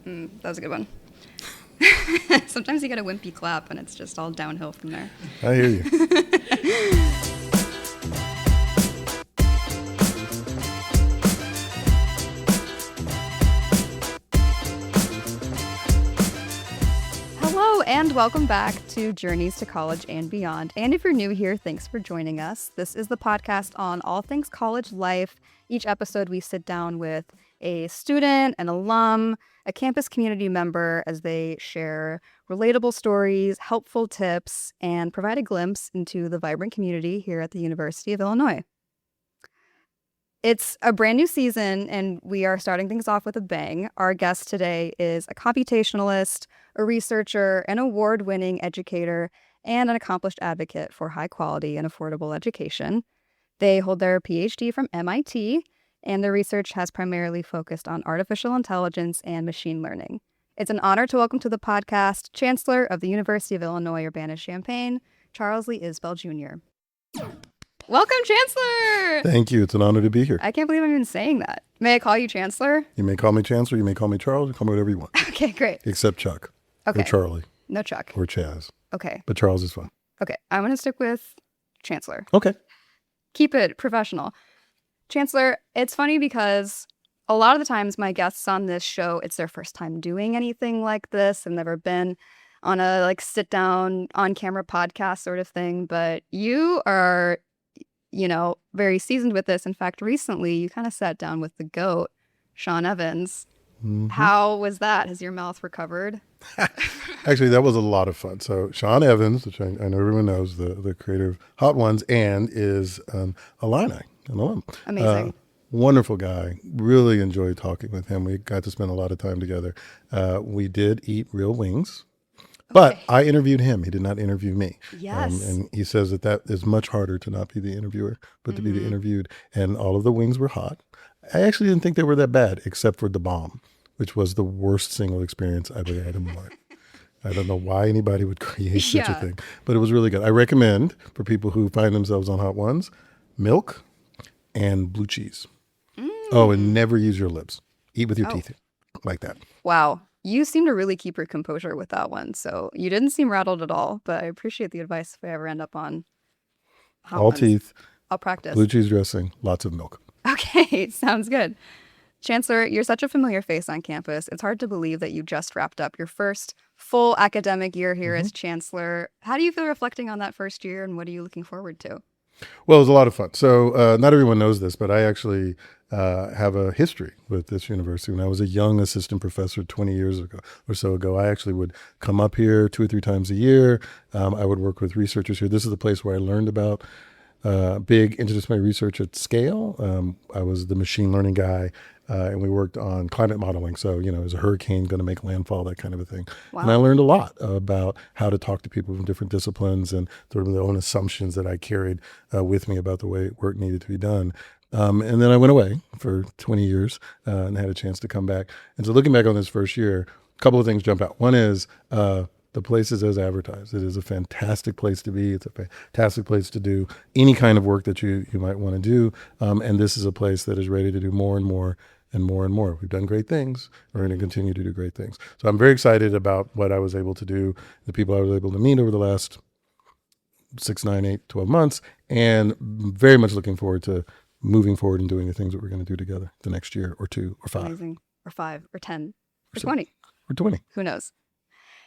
That was a good one. Sometimes you get a wimpy clap and it's just all downhill from there. I hear you. Hello and welcome back to Journeys to College and Beyond. And if you're new here, thanks for joining us. This is the podcast on all things college life. Each episode we sit down with a student, an alum, a campus community member as they share relatable stories, helpful tips, and provide a glimpse into the vibrant community here at the University of Illinois. It's a brand new season, and we are starting things off with a bang. Our guest today is a computationalist, a researcher, an award-winning educator, and an accomplished advocate for high-quality and affordable education. They hold their PhD from MIT, and their research has primarily focused on artificial intelligence and machine learning. It's an honor to welcome to the podcast Chancellor of the University of Illinois Urbana-Champaign, Charles Lee Isbell Jr. Welcome, Chancellor! Thank you. It's an honor to be here. I can't believe I'm even saying that. May I call you Chancellor? You may call me Chancellor. You may call me Charles. You call me whatever you want. Okay, great. Except Chuck. Okay. Or Charlie. No Chuck. Or Chaz. Okay. But Charles is fine. Okay, I'm going to stick with Chancellor. Okay. Keep it professional. Chancellor, it's funny because a lot of the times my guests on this show, it's their first time doing anything like this. I've never been on a sit down on camera podcast sort of thing, but you are, very seasoned with this. In fact, recently you kind of sat down with the GOAT, Sean Evans. Mm-hmm. How was that? Has your mouth recovered? Actually, that was a lot of fun. So Sean Evans, which I know everyone knows, the creator of Hot Ones, and is an alum. Amazing. Wonderful guy. Really enjoyed talking with him. We got to spend a lot of time together. We did eat real wings, but I interviewed him. He did not interview me. Yes. And he says that is much harder to not be the interviewer, but to be the interviewed. And all of the wings were hot. I actually didn't think they were that bad, except for the bomb, which was the worst single experience I've ever had in my life. I don't know why anybody would create such a thing, but it was really good. I recommend for people who find themselves on Hot Ones, milk and blue cheese. Oh, and never use your lips. Eat with your teeth like that. Wow. You seem to really keep your composure with that one. So you didn't seem rattled at all, but I appreciate the advice if I ever end up on Hot All Ones. teeth. I'll practice. Blue cheese dressing, lots of milk. Okay, sounds good. Chancellor, you're such a familiar face on campus. It's hard to believe that you just wrapped up your first full academic year here as Chancellor. How do you feel reflecting on that first year, and what are you looking forward to? Well, it was a lot of fun. So not everyone knows this, but I actually have a history with this university. When I was a young assistant professor 20 years ago or so ago, I actually would come up here 2 or 3 times a year. I would work with researchers here. This is the place where I learned about big interdisciplinary research at scale. I was the machine learning guy, and we worked on climate modeling. So, is a hurricane going to make landfall, that kind of a thing. Wow. And I learned a lot about how to talk to people from different disciplines and sort of their own assumptions that I carried with me about the way work needed to be done. And then I went away for 20 years and had a chance to come back. And so looking back on this first year, a couple of things jump out. One is the place is as advertised. It is a fantastic place to be. It's a fantastic place to do any kind of work that you might want to do. And this is a place that is ready to do more and more and more and more. We've done great things. We're going to continue to do great things. So I'm very excited about what I was able to do, the people I was able to meet over the last 6, 9, 8, 12 months, and very much looking forward to moving forward and doing the things that we're going to do together the next year or 2 or 5. Amazing. Or 5 or 10 or 20. Or 20. Who knows?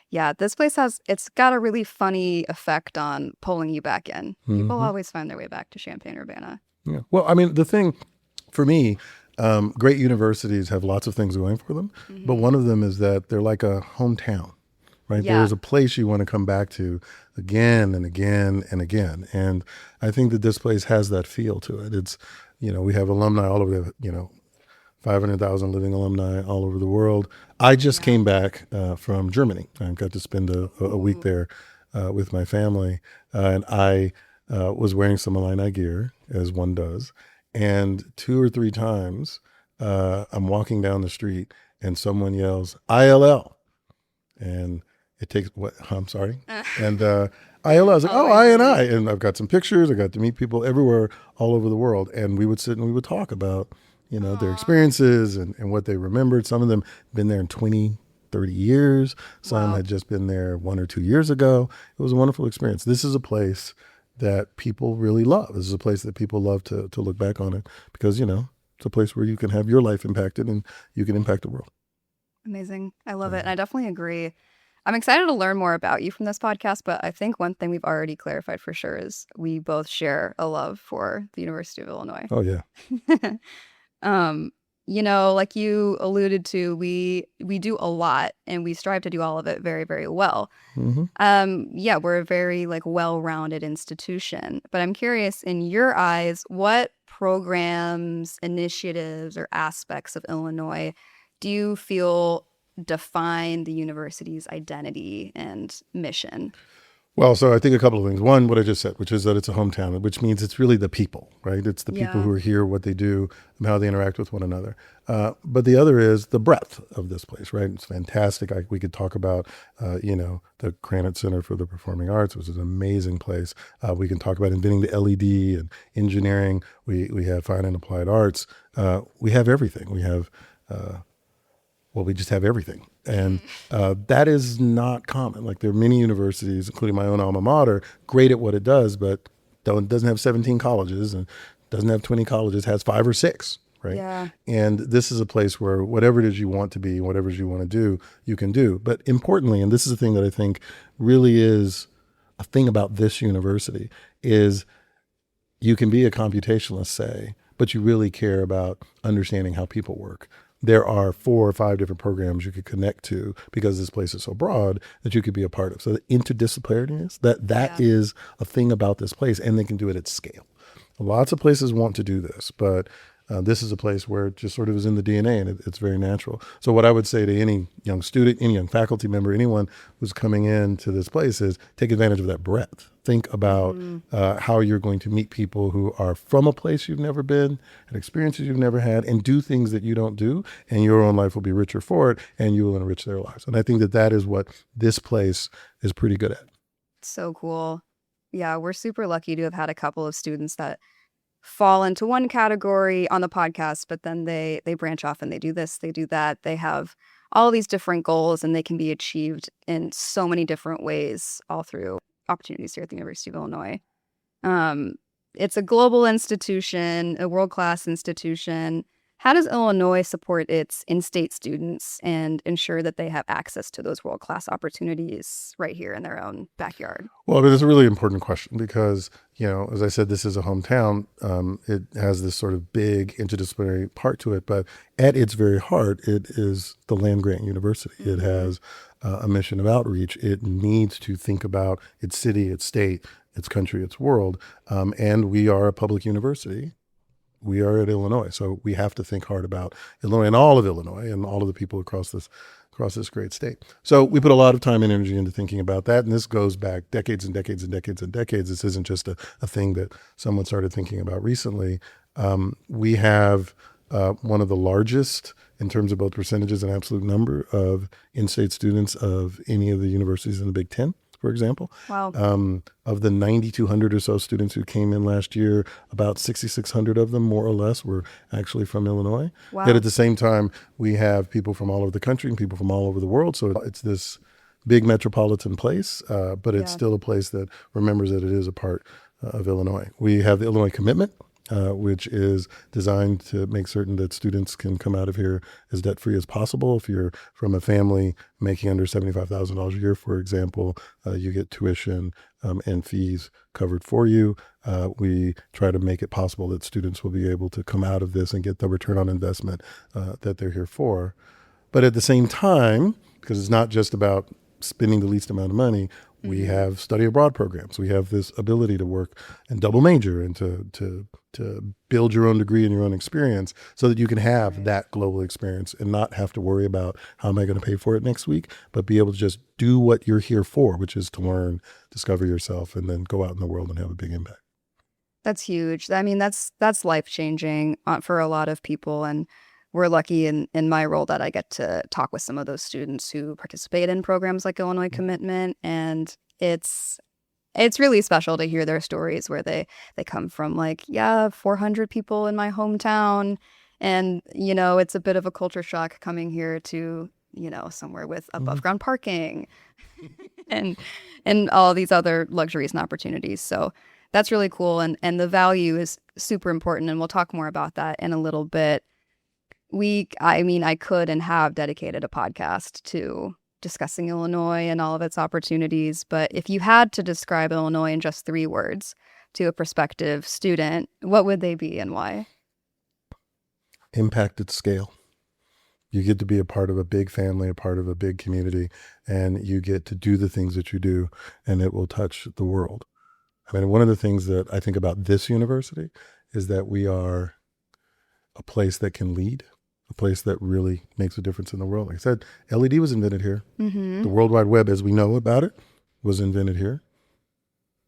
Yeah, this place it's got a really funny effect on pulling you back in. People always find their way back to Champaign-Urbana. Yeah. Well, I mean, the thing for me, great universities have lots of things going for them, but one of them is that they're like a hometown, right? Yeah. There's a place you want to come back to again and again and again. And I think that this place has that feel to it. It's, we have alumni all over the, 500,000 living alumni all over the world. I just came back from Germany. I got to spend a week there with my family. And I was wearing some Illini gear, as one does. And 2 or 3 times, I'm walking down the street and someone yells, ILL. And it takes, I'm sorry. And ILL, I was like, I. And I've got some pictures. I got to meet people everywhere, all over the world. And we would sit and we would talk about, their experiences and what they remembered. Some of them been there in 20 30 years. Some Wow. had just been there 1 or 2 years ago. It was a wonderful experience. This is a place that people really love. This is a place that people love to look back on it because, it's a place where you can have your life impacted and you can impact the world. Amazing. I love it. And I definitely agree. I'm excited to learn more about you from this podcast, but I think one thing we've already clarified for sure is we both share a love for the University of Illinois. Oh, yeah. Like you alluded to, we do a lot and we strive to do all of it very, very well. Mm-hmm. We're a very well-rounded institution, but I'm curious, in your eyes, what programs, initiatives, or aspects of Illinois do you feel define the university's identity and mission? Well, so I think a couple of things. One, what I just said, which is that it's a hometown, which means it's really the people, right? It's the people who are here, what they do, and how they interact with one another. But the other is the breadth of this place, right? It's fantastic. We could talk about, the Granite Center for the Performing Arts, which is an amazing place. We can talk about inventing the LED and engineering. We have fine and applied arts. We have everything. We just have everything. And that is not common. Like, there are many universities, including my own alma mater, great at what it does, but doesn't have 17 colleges and doesn't have 20 colleges, has 5 or 6, right? Yeah. And this is a place where whatever it is you want to be, whatever it is you want to do, you can do. But importantly, and this is the thing that I think really is a thing about this university, is you can be a computationalist, say, but you really care about understanding how people work. There are 4 or 5 different programs you could connect to because this place is so broad that you could be a part of. So the interdisciplinariness, that is a thing about this place, and they can do it at scale. Lots of places want to do this, but this is a place where it just sort of is in the DNA, and it's very natural. So what I would say to any young student, any young faculty member, anyone who's coming into this place is take advantage of that breadth. Think about how you're going to meet people who are from a place you've never been, and experiences you've never had, and do things that you don't do, and your own life will be richer for it, and you will enrich their lives. And I think that is what this place is pretty good at. So cool. Yeah, we're super lucky to have had a couple of students that fall into one category on the podcast, but then they branch off and they do this, they do that. They have all these different goals and they can be achieved in so many different ways all through opportunities here at the University of Illinois. It's a global institution, a world-class institution. How does Illinois support its in-state students and ensure that they have access to those world-class opportunities right here in their own backyard? Well, it is a really important question because, as I said, this is a hometown. It has this sort of big interdisciplinary part to it, but at its very heart, it is the land-grant university. Mm-hmm. It has a mission of outreach. It needs to think about its city, its state, its country, its world, and we are a public university. We are at Illinois, so we have to think hard about Illinois and all of Illinois and all of the people across this great state. So we put a lot of time and energy into thinking about that, and this goes back decades and decades and decades and decades. This isn't just a thing that someone started thinking about recently. We have one of the largest, in terms of both percentages and absolute number, of in-state students of any of the universities in the Big Ten, for example. Wow. Of the 9,200 or so students who came in last year, about 6,600 of them, more or less, were actually from Illinois. Wow. Yet at the same time, we have people from all over the country and people from all over the world. So it's this big metropolitan place, but it's still a place that remembers that it is a part of Illinois. We have the Illinois Commitment, which is designed to make certain that students can come out of here as debt-free as possible. If you're from a family making under $75,000 a year, for example, you get tuition and fees covered for you. We try to make it possible that students will be able to come out of this and get the return on investment that they're here for. But at the same time, because it's not just about spending the least amount of money, we have study abroad programs. We have this ability to work and double major and to build your own degree and your own experience so that you can have that global experience and not have to worry about how am I going to pay for it next week, but be able to just do what you're here for, which is to learn, discover yourself, and then go out in the world and have a big impact. That's huge. I mean, that's life-changing for a lot of people. And we're lucky in my role that I get to talk with some of those students who participate in programs like Illinois Commitment. And it's really special to hear their stories where they come from 400 people in my hometown. And, it's a bit of a culture shock coming here to, somewhere with above ground parking and all these other luxuries and opportunities. So that's really cool. And the value is super important. And we'll talk more about that in a little bit. I could and have dedicated a podcast to discussing Illinois and all of its opportunities. But if you had to describe Illinois in just 3 words to a prospective student, what would they be and why? Impact at scale. You get to be a part of a big family, a part of a big community, and you get to do the things that you do, and it will touch the world. I mean, one of the things that I think about this university is that we are a place that can lead, a place that really makes a difference in the world. Like I said, LED was invented here. Mm-hmm. The World Wide Web, as we know about it, was invented here.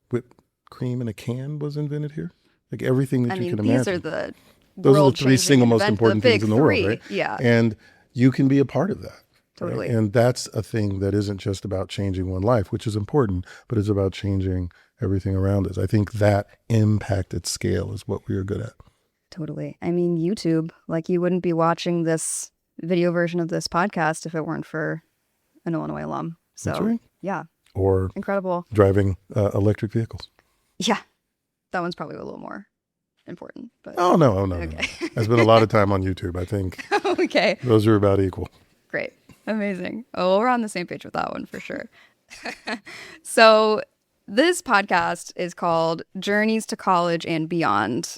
Whipped cream in a can was invented here. Like everything that you can imagine. These are the Those are the 3 single most important things in the world, right? Yeah. And you can be a part of that. Totally. Right? And that's a thing that isn't just about changing one life, which is important, but it's about changing everything around us. I think that impact at scale is what we are good at. Totally. I mean, YouTube, like you wouldn't be watching this video version of this podcast if it weren't for an Illinois alum. So, That's right. Yeah. Or incredible. Driving electric vehicles. Yeah. That one's probably a little more important. But No. Okay. I spent a lot of time on YouTube. I think Okay. those are about equal. Great. Amazing. Oh, well, we're on the same page with that one for sure. So this podcast is called Journeys to College and Beyond.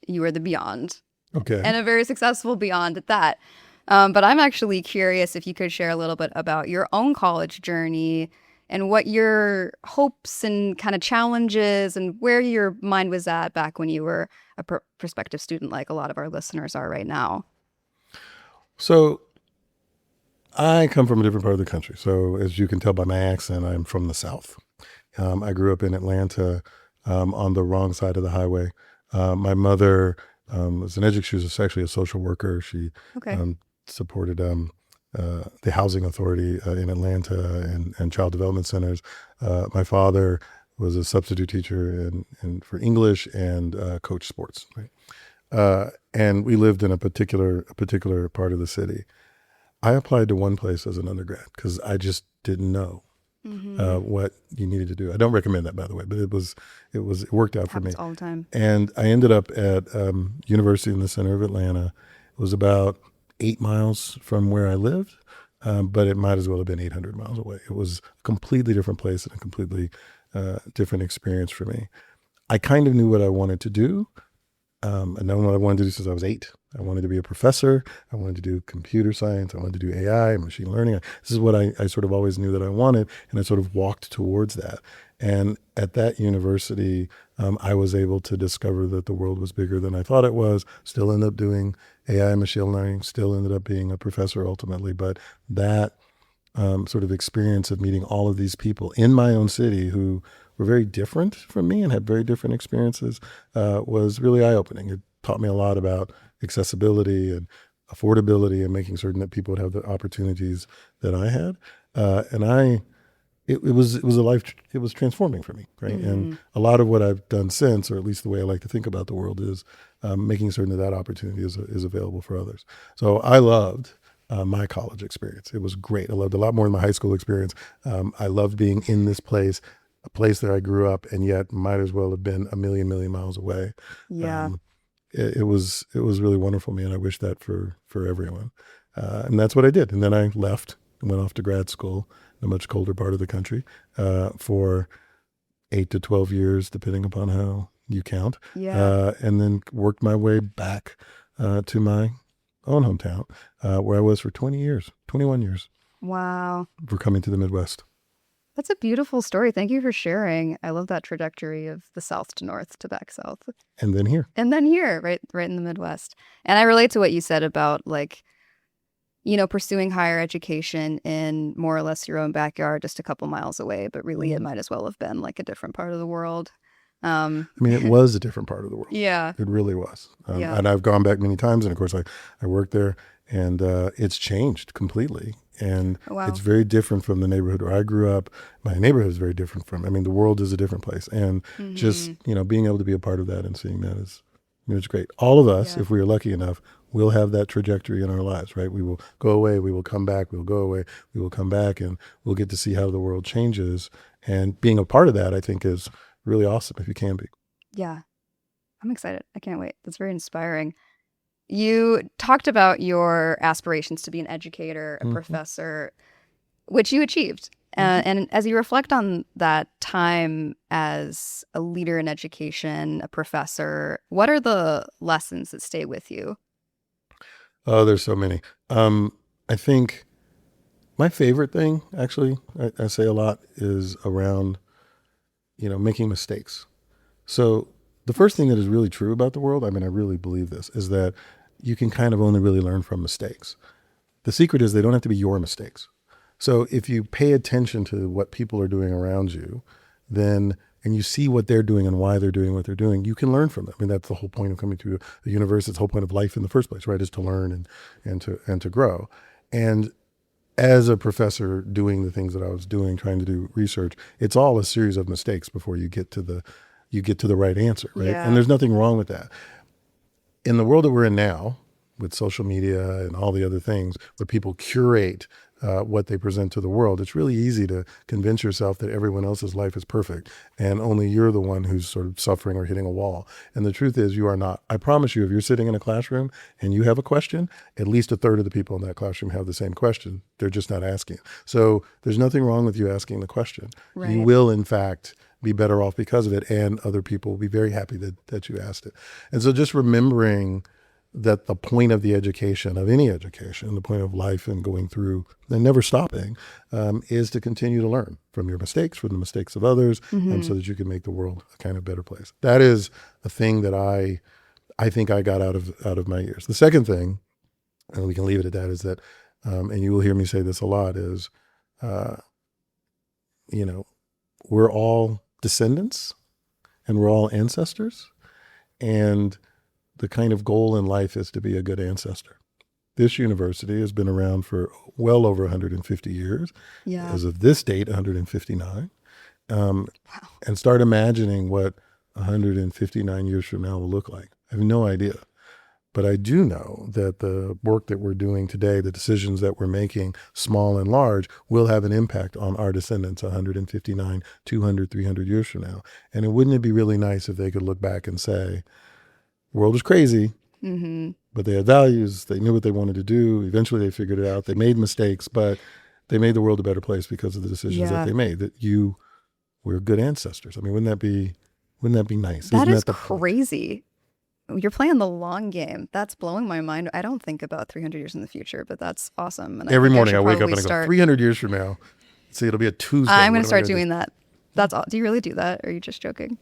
You are the beyond. Okay. And a very successful beyond at that. But I'm actually curious if you could share a little bit about your own college journey and what your hopes and kind of challenges and where your mind was at back when you were a prospective student, like a lot of our listeners are right now. So I come from a different part of the country. So as you can tell by my accent, I'm from the South. I grew up in Atlanta on the wrong side of the highway. My mother was she was actually a social worker. She supported the housing authority in Atlanta and child development centers. My father was a substitute teacher for English and coached sports. Right? And we lived in a particular part of the city. I applied to one place as an undergrad because I just didn't know what you needed to do. I don't recommend that, by the way, but it worked out for me all the time. And I ended up at University in the center of Atlanta. It was about 8 miles from where I lived, but it might as well have been 800 miles away. It was a completely different place and a completely different experience for me. I kind of knew what I wanted to do. I known what I wanted to do since I was 8. I wanted to be a professor. I wanted to do computer science. I wanted to do AI, machine learning. This is what I sort of always knew that I wanted, and I sort of walked towards that. And at that university, I was able to discover that the world was bigger than I thought it was. Still ended up doing AI and machine learning, still ended up being a professor ultimately. But that sort of experience of meeting all of these people in my own city who were very different from me and had very different experiences was really eye-opening. It taught me a lot about accessibility and affordability and making certain that people would have the opportunities that I had. It was transforming for me, right? Mm-hmm. And a lot of what I've done since, or at least the way I like to think about the world, is making certain that opportunity is available for others. So I loved my college experience. It was great. I loved it a lot more than my high school experience. I loved being in this place, a place that I grew up, and yet might as well have been a million miles away. Yeah. It was really wonderful, man. I wish that for everyone. And that's what I did. And then I left and went off to grad school in a much colder part of the country for 8 to 12 years, depending upon how you count. Yeah. And then worked my way back to my own hometown, where I was for 21 years. Wow. For coming to the Midwest. That's a beautiful story. Thank you for sharing. I love that trajectory of the South to North to back South. And then here, right in the Midwest. And I relate to what you said about pursuing higher education in more or less your own backyard, just a couple miles away, but really it might as well have been like a different part of the world. It was a different part of the world. Yeah. It really was. Yeah. And I've gone back many times, and of course I worked there, and it's changed completely. And It's very different from the neighborhood where I grew up. My neighborhood is very different the world is a different place. And just, being able to be a part of that and seeing that it's great. All of us, if we are lucky enough, we'll have that trajectory in our lives, right? We will go away, we will come back, we'll go away, we will come back, and we'll get to see how the world changes. And being a part of that, I think, is really awesome if you can be. Yeah, I'm excited. I can't wait. That's very inspiring. You talked about your aspirations to be an educator, a professor, which you achieved. And as you reflect on that time as a leader in education, a professor, what are the lessons that stay with you? Oh, there's so many. I think my favorite thing, actually, I say a lot, is around, making mistakes. So the first thing that is really true about the world, I mean, I really believe this, is that you can kind of only really learn from mistakes. The secret is they don't have to be your mistakes. So if you pay attention to what people are doing around you, and you see what they're doing and why they're doing what they're doing, you can learn from them. I mean, that's the whole point of coming to a university. It's the whole point of life in the first place, right? Is to learn and to grow. And as a professor doing the things that I was doing, trying to do research, it's all a series of mistakes before you get to the right answer, right? Yeah. And there's nothing wrong with that. In the world that we're in now, with social media and all the other things, where people curate what they present to the world, it's really easy to convince yourself that everyone else's life is perfect and only you're the one who's sort of suffering or hitting a wall. And the truth is, you are not. I promise you, if you're sitting in a classroom and you have a question, at least a third of the people in that classroom have the same question. They're just not asking. So there's nothing wrong with you asking the question. Right. You will, in fact, be better off because of it, and other people will be very happy that you asked it. And so just remembering that the point of the education, of any education, the point of life and going through and never stopping, is to continue to learn from your mistakes, from the mistakes of others, so that you can make the world a kind of better place. That is a thing that I think I got out of my years. The second thing, and we can leave it at that, is that, and you will hear me say this a lot, is, we're all descendants and we're all ancestors, and the kind of goal in life is to be a good ancestor. This university has been around for well over 150 years. Yeah. As of this date, 159. Wow. And start imagining what 159 years from now will look like. I have no idea. But I do know that the work that we're doing today, the decisions that we're making, small and large, will have an impact on our descendants 159, 200, 300 years from now. And wouldn't it be really nice if they could look back and say, the world was crazy, but they had values. They knew what they wanted to do. Eventually they figured it out. They made mistakes, but they made the world a better place because of the decisions that they made, that you were good ancestors. I mean, wouldn't that be nice? That is crazy. You're playing the long game. That's blowing my mind. I don't think about 300 years in the future, but that's awesome. And every morning I wake up and I go, 300 years from now, see, it'll be a Tuesday. I'm going to start doing that. That's all. Do you really do that? Or are you just joking?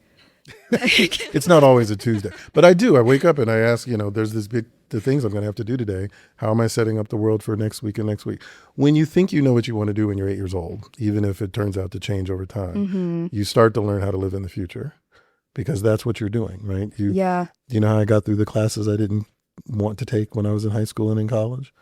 It's not always a Tuesday, but I do. I wake up and I ask, there's the things I'm going to have to do today. How am I setting up the world for next week and next week? When you think you know what you want to do when you're 8 years old, even if it turns out to change over time, you start to learn how to live in the future, because that's what you're doing, right? You know how I got through the classes I didn't want to take when I was in high school and in college?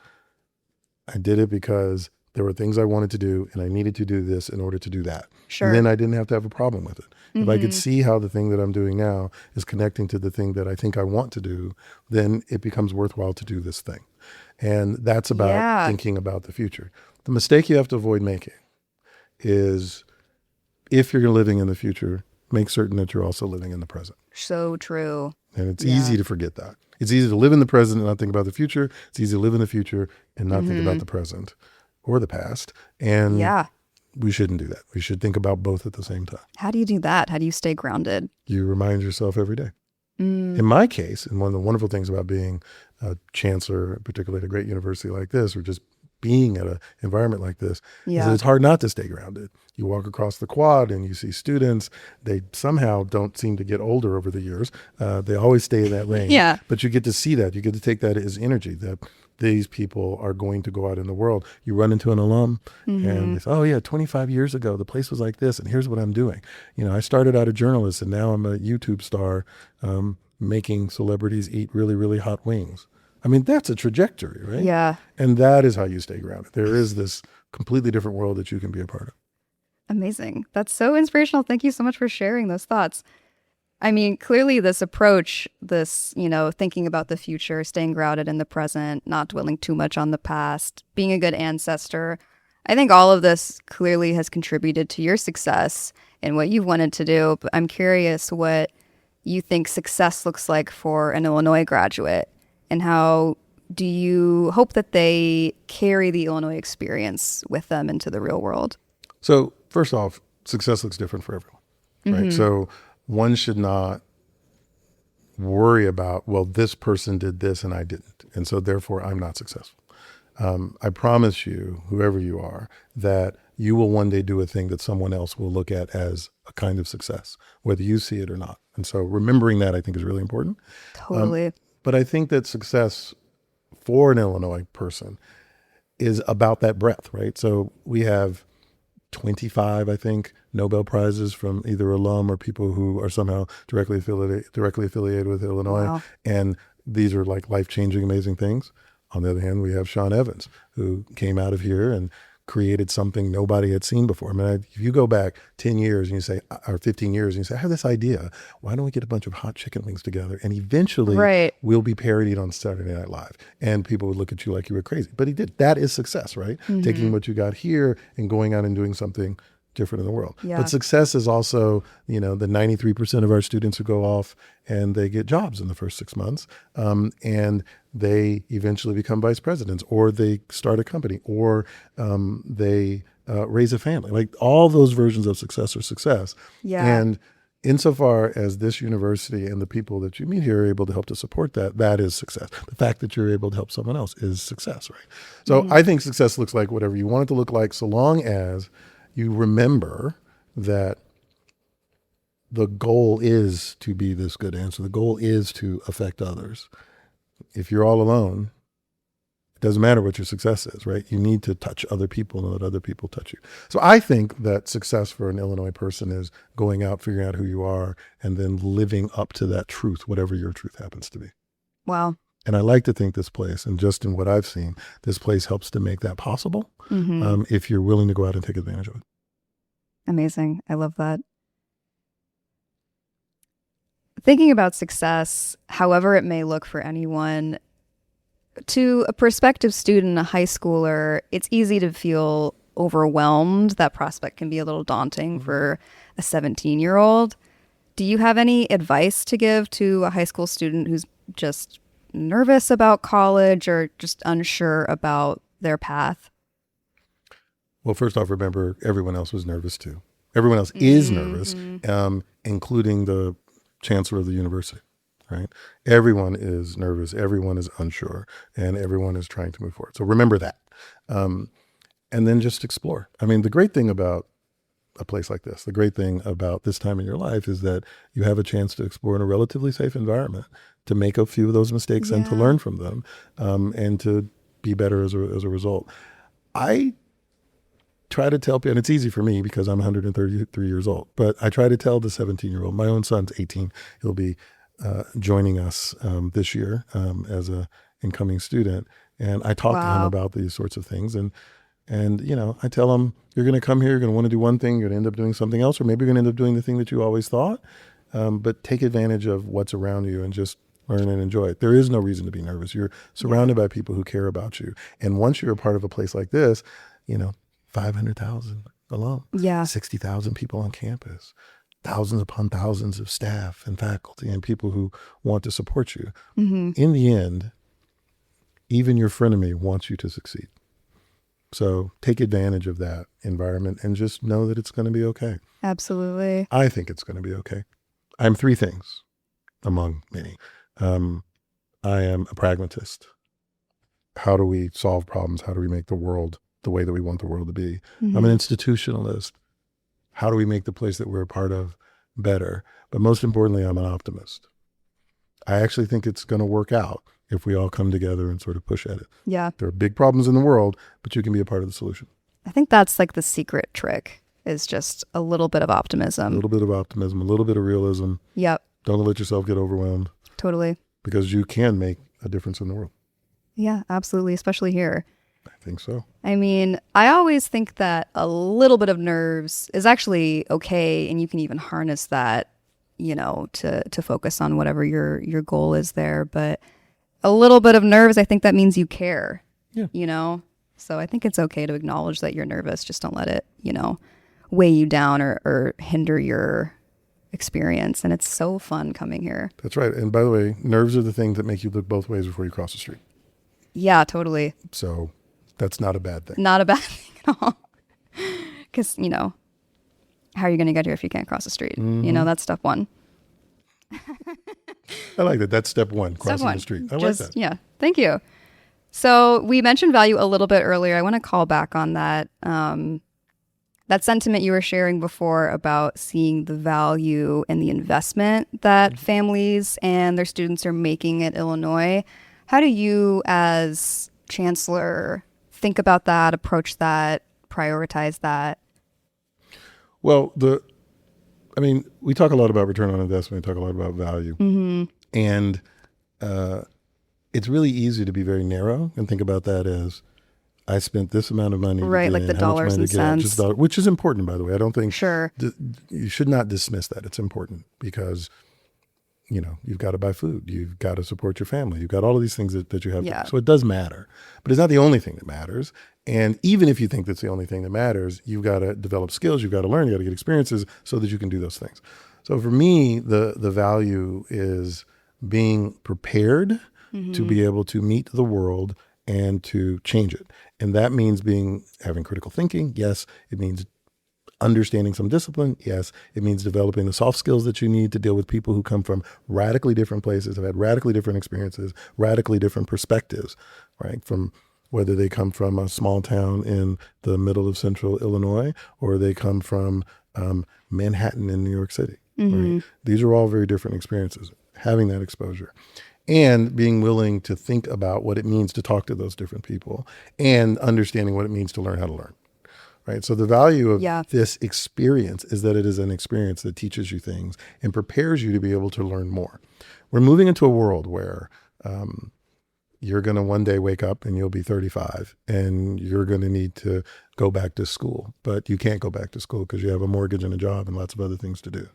I did it because there were things I wanted to do, and I needed to do this in order to do that. Sure. And then I didn't have to have a problem with it. If I could see how the thing that I'm doing now is connecting to the thing that I think I want to do, then it becomes worthwhile to do this thing. And that's about thinking about the future. The mistake you have to avoid making is, if you're living in the future, make certain that you're also living in the present. So true. And it's easy to forget that. It's easy to live in the present and not think about the future. It's easy to live in the future and not think about the present or the past. And we shouldn't do that. We should think about both at the same time. How do you do that? How do you stay grounded? You remind yourself every day. In my case, and one of the wonderful things about being a chancellor, particularly at a great university like this, or just being at an environment like this, is that it's hard not to stay grounded. You walk across the quad and you see students. They somehow don't seem to get older over the years. They always stay in that range. Yeah. But you get to see that. You get to take that as energy, that these people are going to go out in the world. You run into an alum and they say, oh yeah, 25 years ago, the place was like this, and here's what I'm doing. I started out a journalist and now I'm a YouTube star, making celebrities eat really, really hot wings. I mean, that's a trajectory, right? Yeah. And that is how you stay grounded. There is this completely different world that you can be a part of. Amazing. That's so inspirational. Thank you so much for sharing those thoughts. I mean, clearly this approach, this, thinking about the future, staying grounded in the present, not dwelling too much on the past, being a good ancestor, I think all of this clearly has contributed to your success and what you've wanted to do. But I'm curious what you think success looks like for an Illinois graduate, and how do you hope that they carry the Illinois experience with them into the real world? So first off, success looks different for everyone, right? So one should not worry about, well, this person did this and I didn't, and so therefore I'm not successful. I promise you, whoever you are, that you will one day do a thing that someone else will look at as a kind of success, whether you see it or not. And so remembering that, I think, is really important. Totally. But I think that success for an Illinois person is about that breadth, right? So we have 25, I think, Nobel Prizes from either alum or people who are somehow directly affiliated with Illinois. Wow. And these are like life-changing, amazing things. On the other hand, we have Sean Evans, who came out of here and created something nobody had seen before. I mean, if you go back 10 years and you say, or 15 years, and you say, I have this idea, why don't we get a bunch of hot chicken wings together? And eventually we'll be parodied on Saturday Night Live. And people would look at you like you were crazy. But he did. That is success, right? Taking what you got here and going out and doing something different in the world. Yeah. But success is also, the 93% of our students who go off and they get jobs in the first 6 months. And they eventually become vice presidents, or they start a company, or they raise a family. Like, all those versions of success are success. Yeah. And insofar as this university and the people that you meet here are able to help to support that, that is success. The fact that you're able to help someone else is success, right? So I think success looks like whatever you want it to look like, so long as you remember that the goal is to be this good answer. The goal is to affect others. If you're all alone, it doesn't matter what your success is, right? You need to touch other people and let other people touch you. So I think that success for an Illinois person is going out, figuring out who you are, and then living up to that truth, whatever your truth happens to be. Wow. And I like to think this place, and just in what I've seen, this place helps to make that possible if you're willing to go out and take advantage of it. Amazing. I love that. Thinking about success, however it may look for anyone, to a prospective student, a high schooler, it's easy to feel overwhelmed. That prospect can be a little daunting for a 17-year-old. Do you have any advice to give to a high school student who's just nervous about college or just unsure about their path? Well, first off, remember, everyone else was nervous too. Everyone else is nervous, including the chancellor of the university, right? Everyone is nervous. Everyone is unsure, and everyone is trying to move forward. So remember that. And then just explore. I mean, the great thing about a place like this, the great thing about this time in your life is that you have a chance to explore in a relatively safe environment, to make a few of those mistakes and to learn from them, and to be better as a result. I try to tell people, and it's easy for me because I'm 133 years old, but I try to tell the 17-year-old, my own son's 18, he'll be joining us this year as a incoming student. And I talk to him about these sorts of things. And I tell him, you're going to come here, you're going to want to do one thing, you're going to end up doing something else, or maybe you're going to end up doing the thing that you always thought. But take advantage of what's around you and just learn and enjoy it. There is no reason to be nervous. You're surrounded by people who care about you. And once you're a part of a place like this, 500,000 alum, 60,000 people on campus, thousands upon thousands of staff and faculty and people who want to support you. In the end, even your frenemy wants you to succeed. So take advantage of that environment and just know that it's going to be okay. Absolutely. I think it's going to be okay. I'm three things among many. I am a pragmatist. How do we solve problems? How do we make the world the way that we want the world to be? I'm an institutionalist. How do we make the place that we're a part of better? But most importantly, I'm an optimist. I actually think it's going to work out if we all come together and sort of push at it. Yeah. There are big problems in the world, but you can be a part of the solution. I think that's like the secret trick, is just a little bit of optimism. A little bit of optimism, a little bit of realism. Yep. Don't let yourself get overwhelmed. Totally. Because you can make a difference in the world. Yeah, absolutely. Especially here. I think so. I mean, I always think that a little bit of nerves is actually okay, and you can even harness that to focus on whatever your goal is there. But a little bit of nerves, I think that means you care. Yeah. So I think it's okay to acknowledge that you're nervous. Just don't let it, weigh you down or hinder your experience. And it's so fun coming here. That's right. And by the way, nerves are the things that make you look both ways before you cross the street. Yeah, totally. So that's not a bad thing. Not a bad thing at all. Because, how are you going to get here if you can't cross the street? That's step one. I like that. That's step one, crossing the street. I like that. Yeah. Thank you. So we mentioned value a little bit earlier. I want to call back on that. That sentiment you were sharing before about seeing the value in the investment that families and their students are making at Illinois. How do you as chancellor think about that, approach that, prioritize that? Well, we talk a lot about return on investment. We talk a lot about value. And it's really easy to be very narrow and think about that as I spent this amount of money. Right, like the dollars and cents. Which is important, by the way. I don't think Sure. You should not dismiss that. It's important because, you've got to buy food. You've got to support your family. You've got all of these things that you have. Yeah. So it does matter. But it's not the only thing that matters. And even if you think that's the only thing that matters, you've got to develop skills. You've got to learn. You've got to get experiences so that you can do those things. So for me, the value is being prepared to be able to meet the world and to change it. And that means having critical thinking. Yes. It means understanding some discipline. Yes. It means developing the soft skills that you need to deal with people who come from radically different places, have had radically different experiences, radically different perspectives, right? From whether they come from a small town in the middle of central Illinois or they come from Manhattan in New York City. Right? These are all very different experiences. Having that exposure. And being willing to think about what it means to talk to those different people and understanding what it means to learn how to learn, right? So the value of this experience is that it is an experience that teaches you things and prepares you to be able to learn more. We're moving into a world where you're going to one day wake up and you'll be 35 and you're going to need to go back to school, but you can't go back to school because you have a mortgage and a job and lots of other things to do.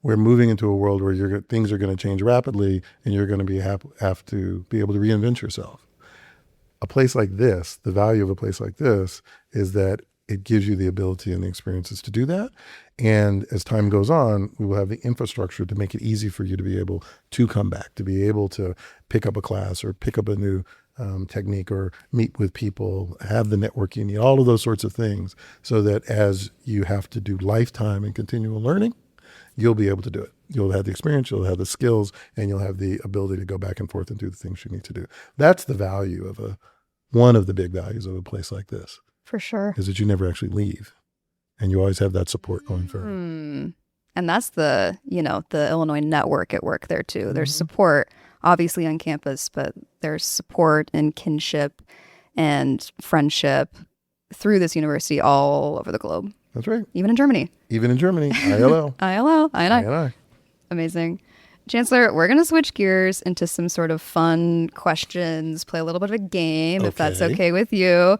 We're moving into a world where things are going to change rapidly and you're going to have to be able to reinvent yourself. A place like this, the value of a place like this is that it gives you the ability and the experiences to do that. And as time goes on, we will have the infrastructure to make it easy for you to be able to come back, to be able to pick up a class or pick up a new technique or meet with people, have the network you need, all of those sorts of things, so that as you have to do lifetime and continual learning, you'll be able to do it. You'll have the experience, you'll have the skills, and you'll have the ability to go back and forth and do the things you need to do. That's the value of one of the big values of a place like this. For sure. Is that you never actually leave. And you always have that support going forward. And that's the Illinois network at work there too. There's support, obviously on campus, but there's support and kinship and friendship through this university all over the globe. That's right. Even in Germany. ILL. ILL. I. Amazing. Chancellor, we're going to switch gears into some sort of fun questions, play a little bit of a game, if that's okay with you.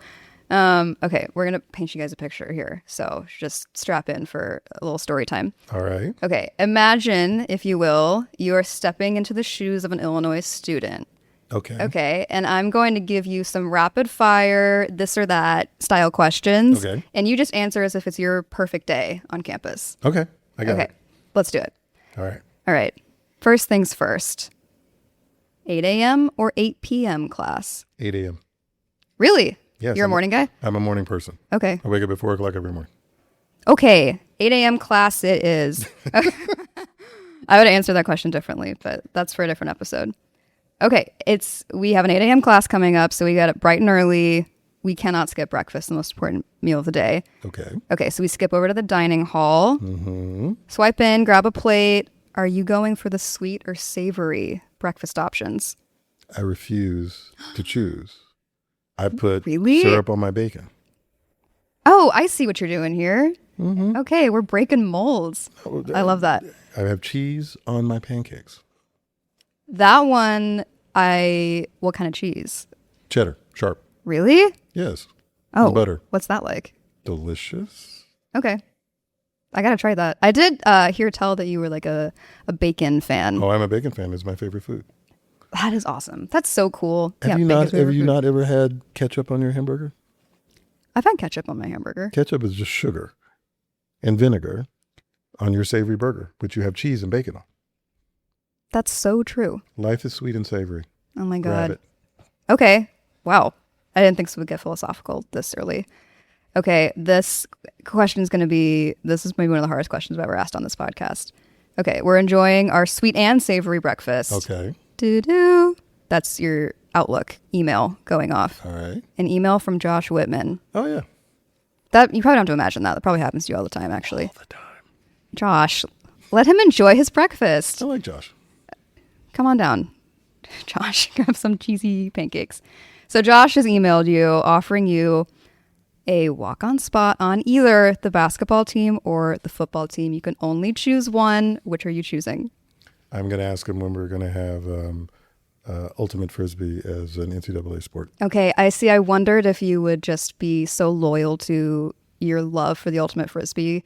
Okay, we're going to paint you guys a picture here. So just strap in for a little story time. All right. Okay, imagine, if you will, you are stepping into the shoes of an Illinois student. Okay, and I'm going to give you some rapid fire, this or that style questions. Okay. And you just answer as if it's your perfect day on campus. Okay, I got it. Let's do it. All right. First things first. 8 a.m. or 8 p.m. class? 8 a.m. Really? Yes. You're a morning guy? I'm a morning person. Okay. I wake up at 4 o'clock every morning. Okay, 8 a.m. class it is. I would answer that question differently, but that's for a different episode. Okay, we have an 8 a.m. class coming up, so we got it bright and early. We cannot skip breakfast, the most important meal of the day. Okay, so we skip over to the dining hall. Swipe in, grab a plate. Are you going for the sweet or savory breakfast options? I refuse to choose. I put Really? syrup on my bacon. Oh, I see what you're doing here. Okay, we're breaking molds. I love that. I have cheese on my pancakes. That one, what kind of cheese? Cheddar, sharp. Really? Yes. Oh, And butter. What's that like? Delicious. Okay. I gotta try that. I did hear tell that you were like a bacon fan. Oh, I'm a bacon fan. It's my favorite food. That is awesome. That's so cool. Have you not ever had ketchup on your hamburger? I've had ketchup on my hamburger. Ketchup is just sugar and vinegar on your savory burger, which you have cheese and bacon on. That's so true. Life is sweet and savory. Oh my Grab God. it. Okay. Wow. I didn't think this would get philosophical this early. Okay. This question is going to be, this is maybe one of the hardest questions I've ever asked on this podcast. Okay. We're enjoying our sweet and savory breakfast. Okay. Doo-doo. That's your Outlook email going off. All right. An email from Josh Whitman. Oh, yeah. That you probably don't have to imagine that. That probably happens to you all the time, actually. All the time. Josh, let him enjoy his breakfast. I like Josh. Come on down. Josh, grab some cheesy pancakes. So Josh has emailed you offering you a walk-on spot on either the basketball team or the football team. You can only choose one. Which are you choosing? I'm going to ask him when we're going to have ultimate frisbee as an NCAA sport. Okay, I see. I wondered if you would just be so loyal to your love for the ultimate frisbee.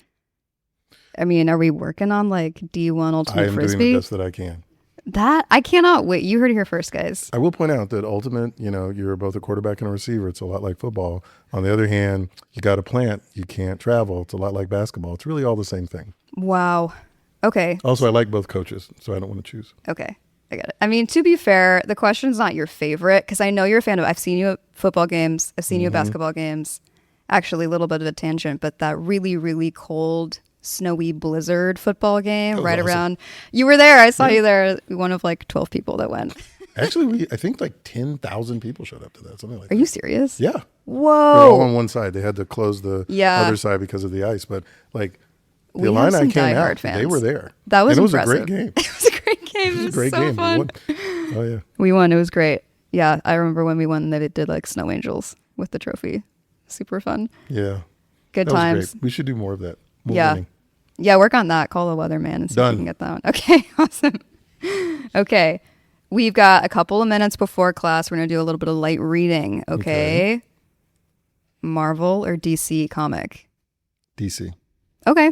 I mean, are we working on like D1 ultimate I am frisbee? doing the best that I can. That I cannot wait. You heard it here first, guys. I will point out that ultimate, you're both a quarterback and a receiver. It's a lot like football. On the other hand, you got to plant. You can't travel. It's a lot like basketball. It's really all the same thing. Wow. Okay. Also, I like both coaches, so I don't want to choose. Okay. I get it. I mean, to be fair, the question's not your favorite because I know you're a fan of, I've seen you at football games. I've seen you at basketball games. Actually, a little bit of a tangent, but that really, really cold, snowy blizzard football game right awesome. around. You were there. I saw you there. One of like 12 people that went. Actually, I think like 10,000 people showed up to that. Something like Are that. you serious? Yeah. They were Whoa. all on one side. They had to close the other side because of the ice. But like the We have Illini some came diehard out. fans. They were there. That was and it impressive. was a great game. It was a great game. It was a great so game. fun. We won. Oh, yeah. We won. It was great. Yeah, I remember when we won, they did like snow angels with the trophy. Super fun. Yeah. Good That was times. great. We should do more of that. More Yeah. winning. Yeah, work on that. Call the weatherman and see if Done. we can get that one. Okay, awesome. Okay, we've got a couple of minutes before class. We're going to do a little bit of light reading. Okay. Marvel or DC comic? DC. Okay.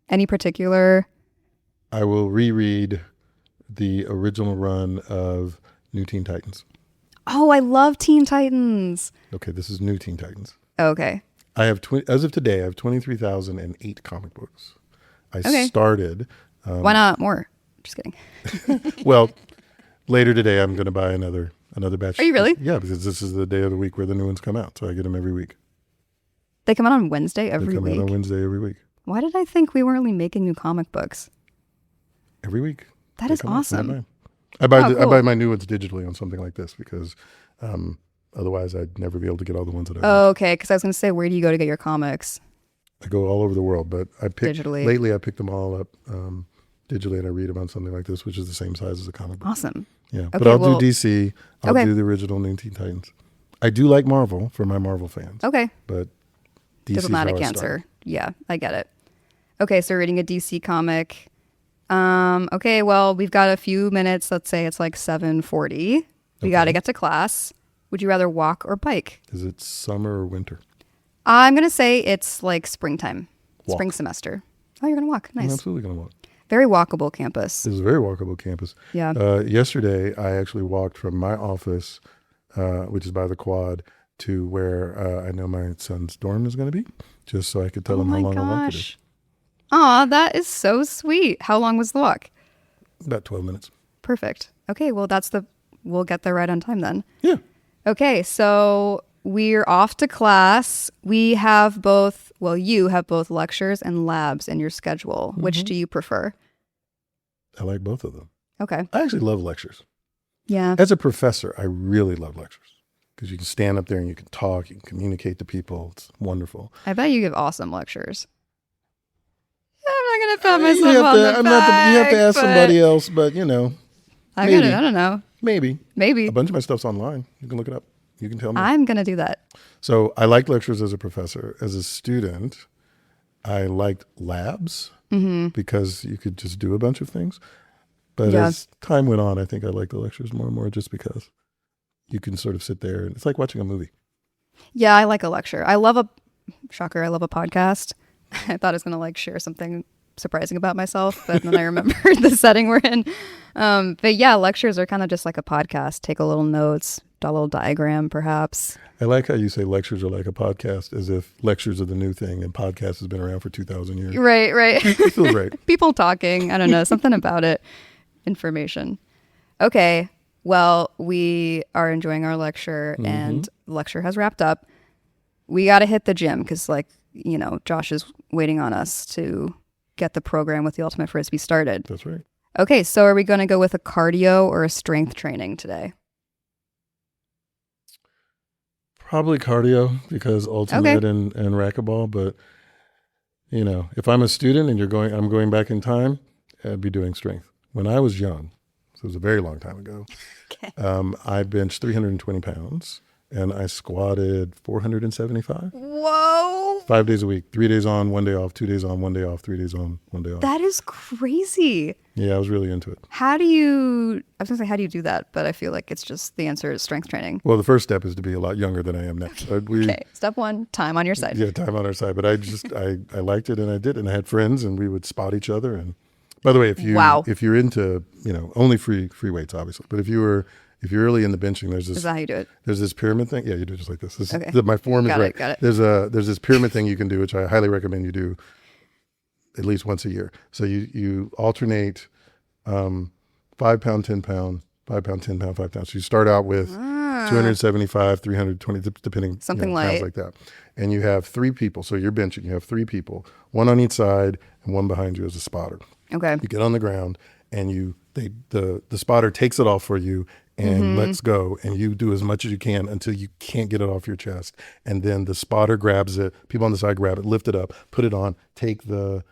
Any particular? I will reread the original run of New Teen Titans. Oh, I love Teen Titans. Okay, this is New Teen Titans. Okay. I have, as of today, I have 23,008 comic books. I Okay. started. Why not more? Just kidding. Well, later today, I'm going to buy another batch. Are you really? Yeah, because this is the day of the week where the new ones come out. So I get them every week. They come out on Wednesday They every come week. out on Wednesday every week. Why did I think we weren't really making new comic books? Every week. That They is come out. awesome. I buy Oh, cool. I buy my new ones digitally on something like this because otherwise I'd never be able to get all the ones that I want. Oh, okay. Because I was going to say, where do you go to get your comics? I go all over the world, but Digitally. Lately I picked them all up digitally and I read them on something like this, which is the same size as a comic book. Awesome. Yeah, Okay, but I'll well- do DC. I'll Okay. do the original New Teen Titans. I do like Marvel for my Marvel fans. Okay. But DC Diplomatic answer. Yeah, I get it. Okay, so reading a DC comic. Okay, well, we've got a few minutes. Let's say it's like 7:40. We got to get to class. Would you rather walk or bike? Is it summer or winter? I'm going to say it's like springtime. Walk. Spring semester. Oh, you're going to walk. I'm Nice. absolutely going to walk. Very walkable campus. This is a very walkable campus. Yeah. Yesterday, I actually walked from my office, which is by the quad, to where I know my son's dorm is going to be, just so I could tell Oh him how my long I walked it is. gosh. Aw, that is so sweet. How long was the walk? About 12 minutes. Perfect. Okay, well, we'll get there right on time then. Yeah. Okay, so we're off to class. You have both lectures and labs in your schedule. Which do you prefer? I like both of them. Okay. I actually love lectures. Yeah. As a professor, I really love lectures because you can stand up there and you can talk, you can communicate to people. It's wonderful. I bet you give awesome lectures. I'm not going to pat You myself have on to, the back. you have to ask but somebody else, but I maybe. don't know. maybe. Maybe. A bunch of my stuff's online. You can look it up. You can tell me. I'm going to do that. So I like lectures as a professor. As a student, I liked labs because you could just do a bunch of things. But Yeah. as time went on, I think I liked the lectures more and more just because you can sort of sit there and it's like watching a movie. Yeah, I like a lecture. I love a podcast. I thought I was going to like share something surprising about myself, but then I remembered the setting we're in. But yeah, lectures are kind of just like a podcast. Take a little notes, draw a little diagram, perhaps. I like how you say lectures are like a podcast, as if lectures are the new thing and podcast has been around for 2,000 years. Right. It feels right. People talking. I don't know, something about it. Information. Okay. Well, we are enjoying our lecture and the lecture has wrapped up. We got to hit the gym because, like, you know, Josh is waiting on us to get the program with the Ultimate Frisbee started. That's right. Okay, so are we going to go with a cardio or a strength training today? Probably cardio because ultimate and racquetball. But, you know, if I'm a student and I'm going back in time, I'd be doing strength. When I was young, so it was a very long time ago, I benched 320 pounds and I squatted 475. Whoa. 5 days a week, 3 days on, 1 day off, 2 days on, 1 day off, 3 days on, 1 day off. That is crazy. Yeah, I was really into it. How do you do that? But I feel like it's just the answer is strength training. Well, the first step is to be a lot younger than I am now. Okay, step one, time on your side. Yeah, time on our side. But I liked it and I did. And I had friends and we would spot each other. And by the way, if you're into, you know, only free weights, obviously. But if you're really into benching, there's this. Is that how you do it? There's this pyramid thing. Yeah, you do it just like this. Okay. My form is right. Got it. There's this pyramid thing you can do, which I highly recommend you do at least once a year. So you alternate 5 pound, 10 pound, 5 pound, 10 pound, 5 pounds. So you start out with 275, 320, depending. Something pounds light. like that. And you have 3 people. So you're benching. You have 3 people, one on each side and one behind you as a spotter. Okay. You get on the ground and the spotter takes it off for you and lets go, and you do as much as you can until you can't get it off your chest. And then the spotter grabs it, people on the side grab it, lift it up, put it on, take the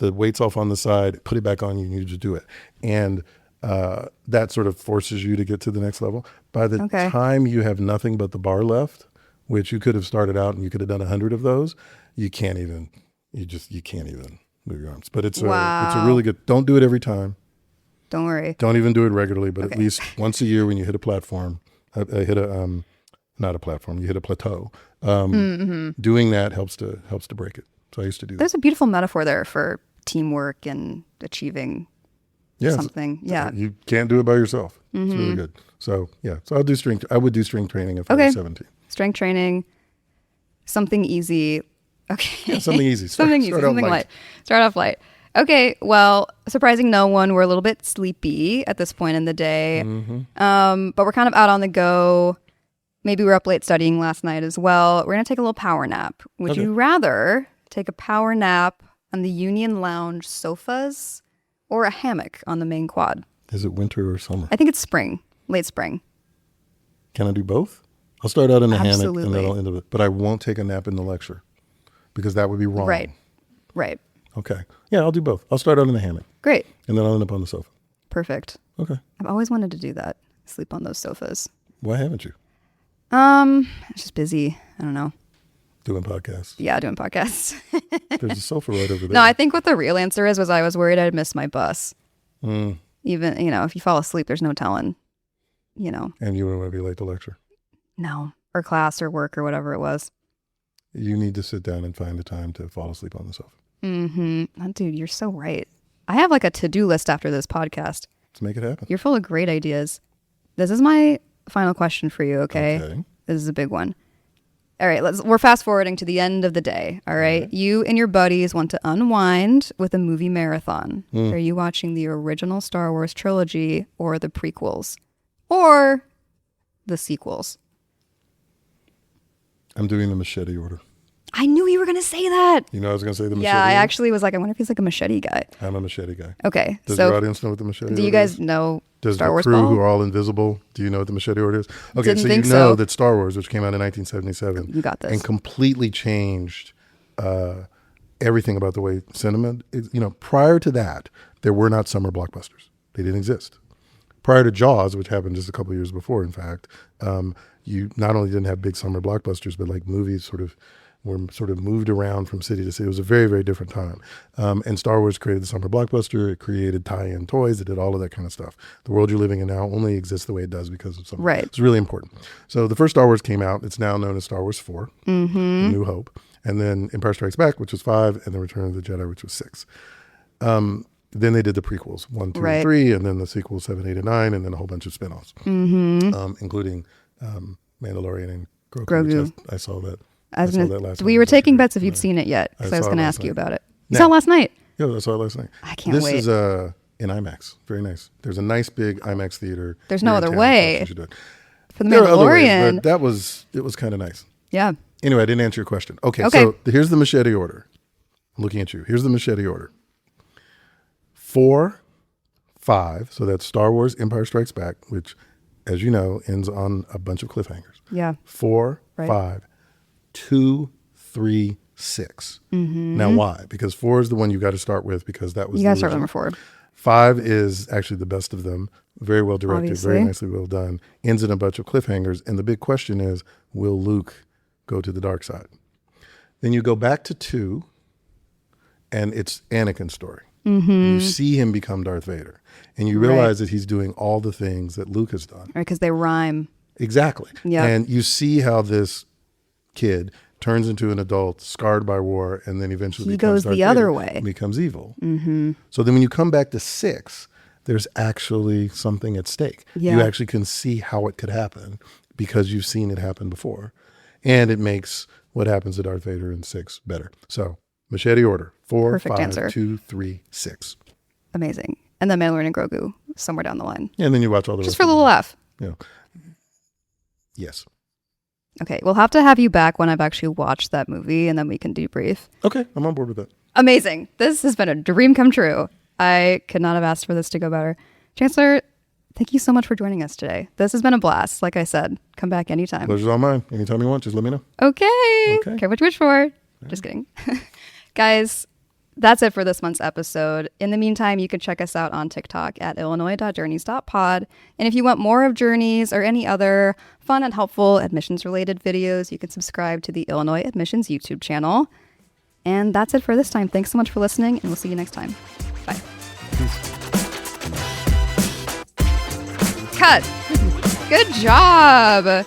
weights off on the side, put it back on you, and you just do it. And that sort of forces you to get to the next level. By the time you have nothing but the bar left, which you could have started out and you could have done 100 of those, you can't even move your arms. But it's a really good, don't do it every time. Don't worry. Don't even do it regularly, but at least once a year when you hit a platform, not a platform, you hit a plateau. Doing that helps to break it. So I used to do that. There's a beautiful metaphor there for teamwork and achieving something. Yeah. You can't do it by yourself. It's really good. So yeah. So I would do strength training if I was 17. Strength training, something easy. Okay. Yeah, something easy. Something light. Start off light. Okay, well, surprising no one, we're a little bit sleepy at this point in the day, but we're kind of out on the go. Maybe we're up late studying last night as well. We're going to take a little power nap. Would you rather take a power nap on the Union Lounge sofas or a hammock on the main quad? Is it winter or summer? I think it's spring, late spring. Can I do both? I'll start out in the hammock Absolutely. and then I'll end up, but I won't take a nap in the lecture because that would be wrong. Right. Okay. Yeah, I'll do both. I'll start out in the hammock. Great. And then I'll end up on the sofa. Perfect. Okay. I've always wanted to do that. Sleep on those sofas. Why haven't you? It's just busy. I don't know. Doing podcasts. Yeah, doing podcasts. There's a sofa right over there. No, I think what the real answer was I was worried I'd miss my bus. Even, if you fall asleep, there's no telling, And you wouldn't want to be late to lecture. No. Or class or work or whatever it was. You need to sit down and find the time to fall asleep on the sofa. Dude, you're so right. I have like a to-do list after this podcast. Let's make it happen. You're full of great ideas. This is my final question for you, okay? This is a big one. All right, we're fast forwarding to the end of the day, all right? You and your buddies want to unwind with a movie marathon. Are you watching the original Star Wars trilogy or the prequels? Or the sequels? I'm doing the machete order. I knew you were going to say that. I was going to say the machete. Yeah, I actually was like, I wonder if he's like a machete guy. I'm a machete guy. Okay. Does your audience know what the machete order is? Do you guys know Star Wars Does the crew Ball? who are all invisible, do you know what the machete order is? Okay, Didn't so think you know so. that Star Wars, which came out in 1977. You got this. And completely changed everything about the way cinema is. Prior to that, there were not summer blockbusters. They didn't exist. Prior to Jaws, which happened just a couple of years before, in fact, you not only didn't have big summer blockbusters, but like movies were moved around from city to city. It was a very, very different time. And Star Wars created the summer blockbuster. It created tie-in toys. It did all of that kind of stuff. The world you're living in now only exists the way it does because of something. Right. It's really important. So the first Star Wars came out. It's now known as Star Wars 4, A New Hope. and then Empire Strikes Back, which was 5, and then Return of the Jedi, which was 6. Then they did the prequels, 1, 2, Right. and 3, and then the sequels 7, 8, and 9, and then a whole bunch of spinoffs, including Mandalorian and Grogu. Which I saw that. I saw that last we night. were taking bets if you'd seen it yet, because I was going to ask you about it. You Now- saw it last night. Yeah, I saw it last night. I can't this wait. This is in IMAX. Very nice. There's a nice big IMAX theater. There's no here in other town. way. You should do it. For the There are other ways, Mandalorian. but it was kind of nice. Yeah. Anyway, I didn't answer your question. Okay, Okay. so here's the machete order. I'm looking at you. Here's the machete order. 4, 5. So that's Star Wars Empire Strikes Back, which, as you know, ends on a bunch of cliffhangers. Yeah. 4, Right. 5, 2, 3, 6. Now, why? Because 4 is the one you got to start with because that was You the got to start original. number 4. 5 is actually the best of them. Very well directed, Obviously. very nicely well done. Ends in a bunch of cliffhangers. And the big question is, will Luke go to the dark side? Then you go back to 2, and it's Anakin's story. You see him become Darth Vader. And you realize that he's doing all the things that Luke has done. Right, because they rhyme. Exactly. Yep. And you see how this kid turns into an adult, scarred by war, and then eventually He becomes goes Darth the other Vader way. and becomes evil. So then when you come back to 6, there's actually something at stake. Yeah. You actually can see how it could happen because you've seen it happen before. And it makes what happens to Darth Vader in 6 better. So machete order, 4, Perfect 5, answer. 2, 3, 6. Amazing. And then Mandalorian and Grogu somewhere down the line. And then you watch all the Just rest for a of little them. laugh. You know. Yes. Okay, we'll have to have you back when I've actually watched that movie, and then we can debrief. Okay, I'm on board with that. Amazing. This has been a dream come true. I could not have asked for this to go better. Chancellor, thank you so much for joining us today. This has been a blast. Like I said, come back anytime. Pleasure's all mine. Anytime you want, just let me know. Okay. Okay. Care what you wish for. Just kidding. Guys, that's it for this month's episode. In the meantime, you can check us out on TikTok at illinois.journeys.pod. And if you want more of Journeys or any other fun and helpful admissions-related videos, you can subscribe to the Illinois Admissions YouTube channel. And that's it for this time. Thanks so much for listening, and we'll see you next time. Bye. Cut. Good job.